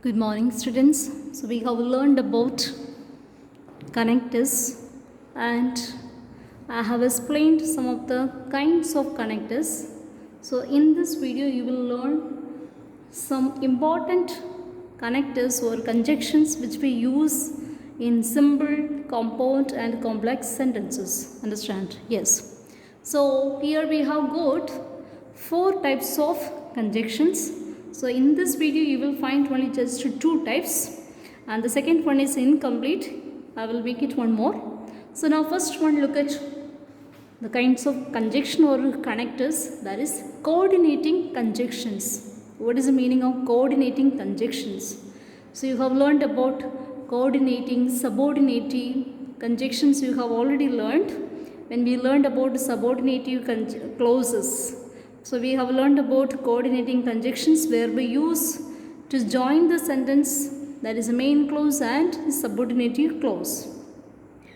Good morning, students. So we have learned about connectors, and I have explained some of the kinds of connectors. So in this video you will learn some important connectors or conjunctions which we use in simple, compound and complex sentences. Understand? Yes. So here we have got four types of conjunctions. So in this video you will find only just two types, and the second one is incomplete. I will make it one more. So now first one, look at the kinds of conjunction or connectors, that is coordinating conjunctions. What is the meaning of coordinating conjunctions? So you have learned about coordinating, subordinating conjunctions. You have already learned when we learned about subordinative clauses. So we have learned about coordinating conjunctions where we use to join the sentence, that is the main clause and subordinative clause.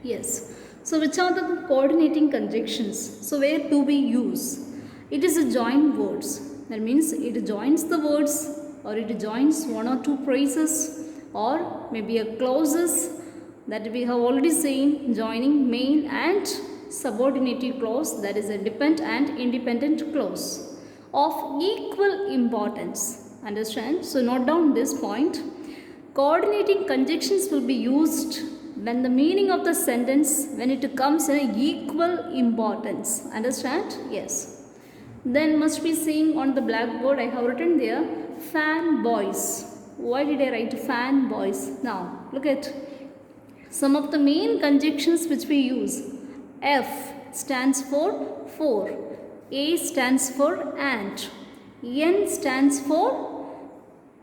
Yes. So which are the coordinating conjunctions? So where do we use? It is a join words. That means it joins the words, or it joins one or two phrases, or maybe a clauses that we have already seen, joining main and subordinative clause, that is a dependent and independent clause of equal importance. Understand? So note down this point. Coordinating conjunctions will be used when the meaning of the sentence, when it comes in equal importance. Understand? Yes. Then must be seeing on the blackboard, I have written there fan boys. Why did I write fan boys? Now look at some of the main conjunctions which we use. F stands for A stands for and. N stands for,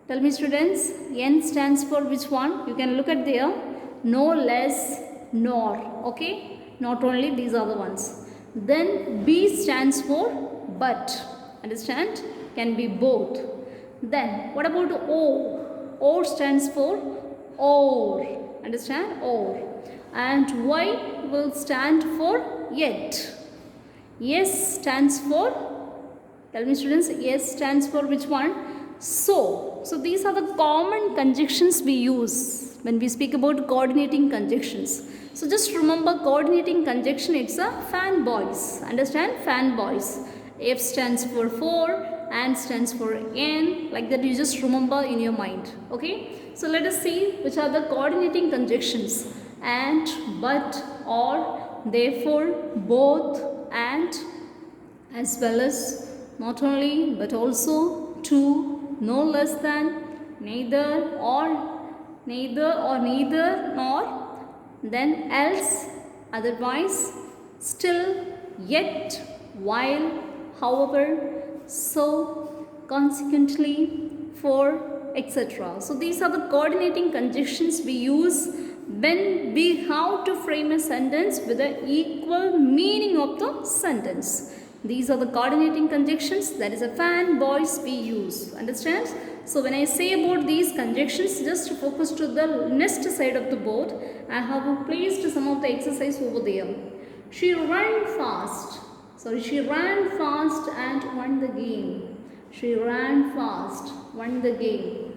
tell me students, N stands for which one? You can look at there. No less nor. Okay, not only these are the ones. Then B stands for but. Understand? Can be both. Then what about O? O stands for or. Understand? Or. And Y will stand for yet. S stands for, tell me students, S stands for which one? So. So these are the common conjunctions we use when we speak about coordinating conjunctions. So just remember, coordinating conjunction, it's a fan boys. Understand? Fan boys. F stands for, and stands for N, like that you just remember in your mind. Okay. So let us see which are the coordinating conjunctions. And, but, or, therefore, both, and, as well as not only but also, to, no less than, neither, nor, then else, otherwise, still, yet, while, however, so, consequently, for, etc. So these are the coordinating conjunctions we use when we have to frame a sentence with the equal meaning of the sentence. These are the coordinating conjunctions, that is a fan boys we use. Understand? So when I say about these conjunctions, just focus to the next side of the board. I have placed some of the exercise over there. She ran fast. She ran fast and won the game. She ran fast, won the game.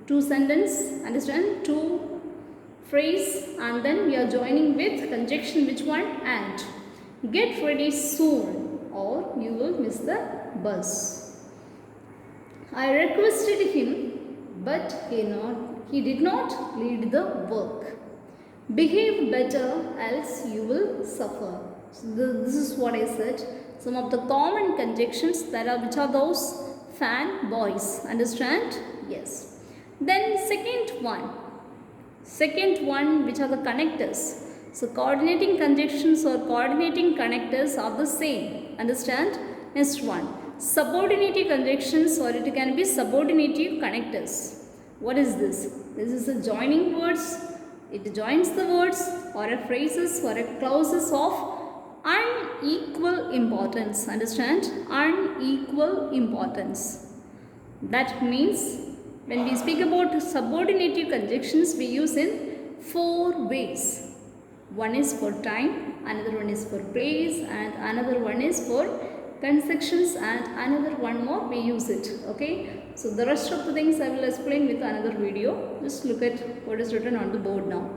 Two sentence, understand? Two phrase, and then we are joining with conjunction which one? And. Get ready soon or you will miss the bus. I requested him, but he did not lead the work. Behave better else you will suffer. So this is what I said. Some of the common conjunctions that are, which are those? Fan boys. Understand? Yes. Then second one, which are the connectors. So coordinating conjunctions or coordinating connectors are the same. Understand? Next one, subordinative conjunctions, or it can be subordinative connectors. What is this? This is a joining words. It joins the words or a phrases or a clauses of unequal importance. Understand? Unequal importance. That means when we speak about subordinative conjunctions, we use in four ways. One is for time, another one is for place, and another one is for conjunctions, and another one more we use it. Okay, so the rest of the things I will explain with another video. Just look at what is written on the board now.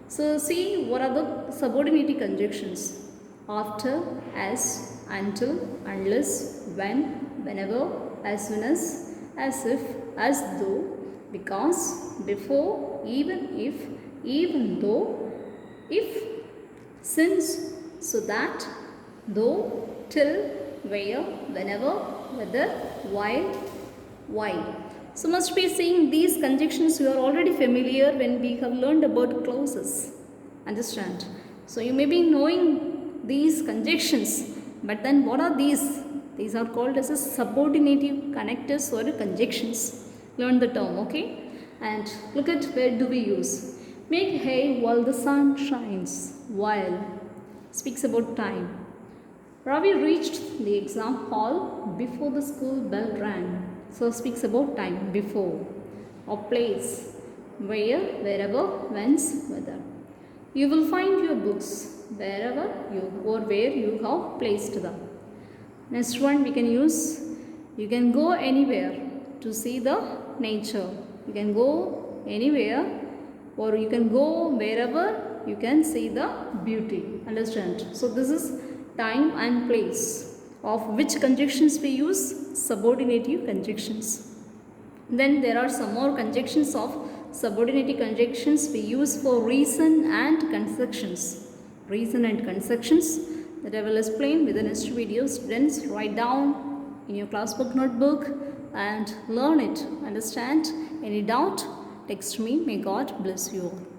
So see what are the subordinate conjunctions: after, as, until, unless, when, whenever, as soon as if, as though, because, before, even if, even though, if, since, so that, though, till, where, whenever, whether, while, why. So must be seeing these conjunctions you are already familiar when we have learned about clauses. Understand? So you may be knowing these conjunctions, but then what are these? These are called as a subordinative connectors or conjunctions. Learn the term, okay? And look at where do we use. Make hay while the sun shines. While speaks about time. Ravi reached the exam hall before the school bell rang. So speaks about time, before. Or place, where, wherever, whence, whether. You will find your books wherever you or where you have placed them. Next one we can use, you can go anywhere to see the nature. You can go anywhere or you can go wherever you can see the beauty. Understand? So this is time and place. Of which conjunctions we use? Subordinative conjunctions. Then there are some more conjunctions of subordinative conjunctions we use for reason and conjunctions. Reason and conjunctions that I will explain with the next video. Students, write down in your classbook notebook and learn it. Understand? Any doubt? Text me. May God bless you all.